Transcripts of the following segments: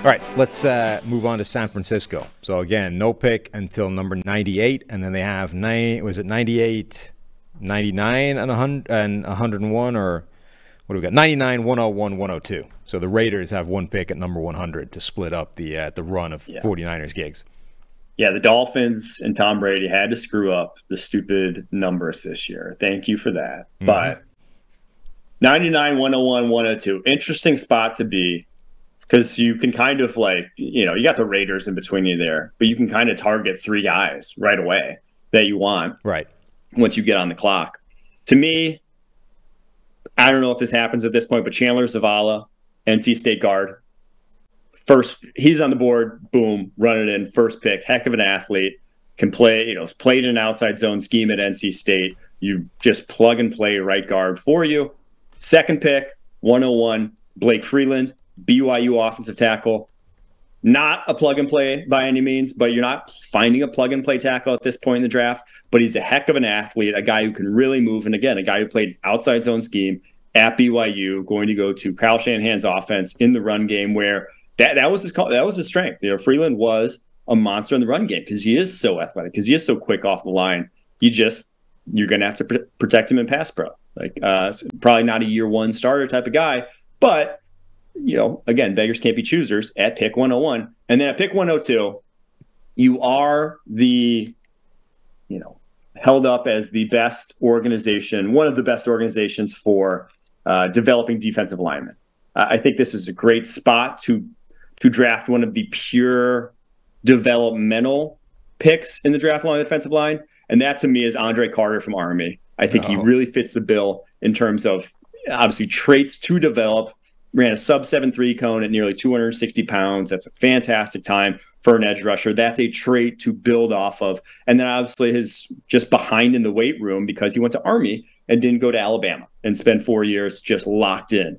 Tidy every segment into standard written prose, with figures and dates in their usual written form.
All right, let's move on to San Francisco. So again, no pick until number 98, and then they have 98, 99, and 100 and 101, or what do we got? 99, 101, 102. So the Raiders have one pick at number 100 to split up the run of 49ers gigs. Yeah, the Dolphins and Tom Brady had to screw up the stupid numbers this year. Thank you for that. Mm-hmm. But 99, 101, 102, interesting spot to be. Because you can kind of you got the Raiders in between you there, but you can kind of target three guys right away that you want. Right. Once you get on the clock. To me, I don't know if this happens at this point, but Chandler Zavala, NC State guard. First, he's on the board, boom, running in, first pick, heck of an athlete, can play, played in an outside zone scheme at NC State. You just plug and play right guard for you. Second pick, 101, Blake Freeland. BYU offensive tackle, not a plug and play by any means, but you're not finding a plug and play tackle at this point in the draft, but he's a heck of an athlete, a guy who can really move. And again, a guy who played outside zone scheme at BYU, going to go to Kyle Shanahan's offense in the run game, where that was his strength. Freeland was a monster in the run game because he is so athletic, because he is so quick off the line. You're going to have to protect him in pass pro. Probably not a year one starter type of guy, but again, beggars can't be choosers at pick 101. And then at pick 102, you are held up as the best organization, one of the best organizations for developing defensive linemen. I think this is a great spot to draft one of the pure developmental picks in the draft along the defensive line. And that to me is Andre Carter from Army. I think he really fits the bill in terms of obviously traits to develop. Ran a sub 7.3 cone at nearly 260 pounds. That's a fantastic time for an edge rusher. That's a trait to build off of. And then obviously his just behind in the weight room because he went to Army and didn't go to Alabama and spend 4 years just locked in.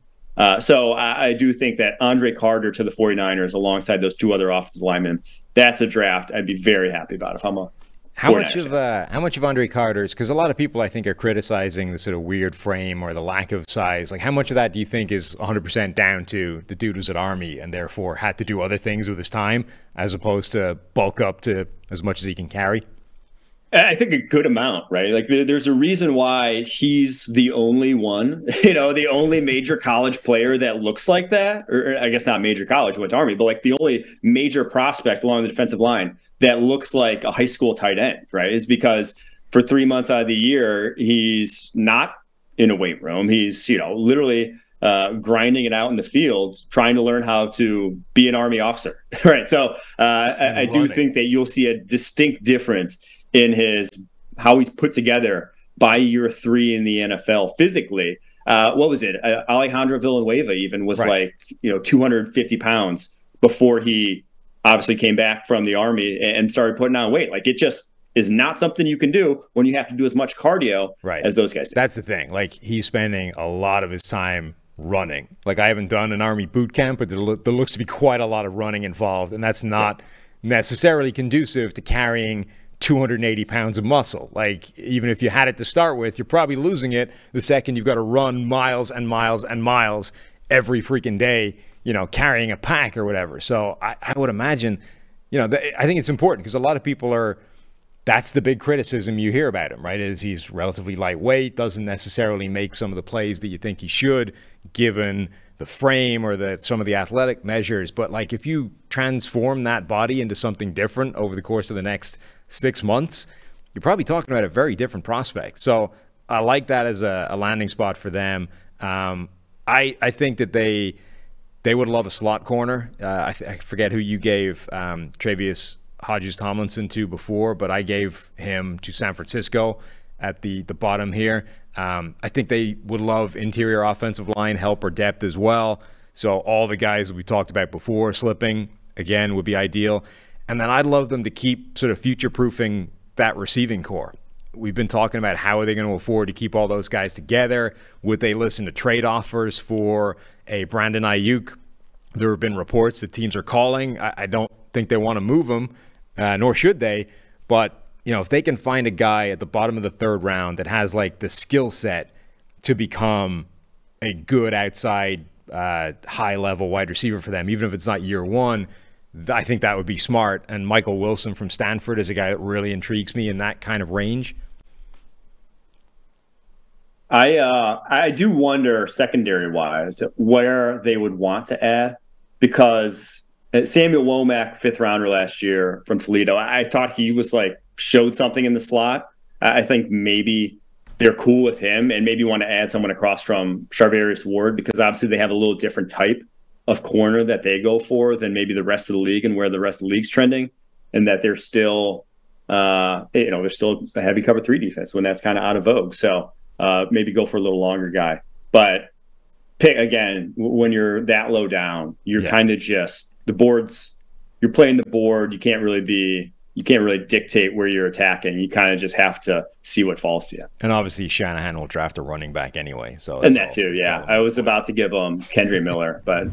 So I do think that Andre Carter to the 49ers alongside those two other offensive linemen, that's a draft I'd be very happy about if I'm a How much of Andre Carter's, because a lot of people I think are criticizing the sort of weird frame or the lack of size, how much of that do you think is 100% down to the dude who's at Army and therefore had to do other things with his time as opposed to bulk up to as much as he can carry? I think a good amount, right? There's a reason why he's the only one, the only major college player that looks like that, or I guess not major college, went to Army, but the only major prospect along the defensive line that looks like a high school tight end, right? Is because for 3 months out of the year, he's not in a weight room. He's, literally grinding it out in the field, trying to learn how to be an Army officer, right? So I do think that you'll see a distinct difference in how he's put together by year 3 in the NFL physically. What was it? Alejandro Villanueva even was 250 pounds before he obviously came back from the Army and started putting on weight. It just is not something you can do when you have to do as much cardio as those guys do. That's the thing. He's spending a lot of his time running. I haven't done an Army boot camp, but there looks to be quite a lot of running involved, and that's not necessarily conducive to carrying 280 pounds of muscle. Even if you had it to start with, you're probably losing it the second you've got to run miles and miles and miles every freaking day, carrying a pack or whatever. So I would imagine, I think it's important because a lot of people that's the big criticism you hear about him, right? Is he's relatively lightweight, doesn't necessarily make some of the plays that you think he should, given the frame or some of the athletic measures. But if you transform that body into something different over the course of the next 6 months, you're probably talking about a very different prospect. So I like that as a landing spot for them. I think that they would love a slot corner. I forget who you gave Travius Hodges-Tomlinson to before, but I gave him to San Francisco at the bottom here. I think they would love interior offensive line help or depth as well. So all the guys that we talked about before slipping, again, would be ideal. And then I'd love them to keep sort of future-proofing that receiving core. We've been talking about how are they going to afford to keep all those guys together. Would they listen to trade offers for a Brandon Ayuk? There have been reports that teams are calling. I don't think they want to move him, nor should they. But, if they can find a guy at the bottom of the 3rd round that has the skill set to become a good outside high-level wide receiver for them, even if it's not year one. I think that would be smart. And Michael Wilson from Stanford is a guy that really intrigues me in that kind of range. I do wonder secondary-wise where they would want to add, because Samuel Womack, 5th rounder last year from Toledo, I thought he was showed something in the slot. I think maybe they're cool with him and maybe want to add someone across from Charvarius Ward, because obviously they have a little different type of corner that they go for than maybe the rest of the league and where the rest of the league's trending, and that they're still, they're still a heavy cover 3 defense when that's kind of out of vogue. So maybe go for a little longer guy. But pick again, when you're that low down, you're kind of just you're playing the board. You can't really dictate where you're attacking. You kind of just have to see what falls to you. And obviously Shanahan will draft a running back anyway. So and that too, yeah. I was about to give him Kendre Miller, but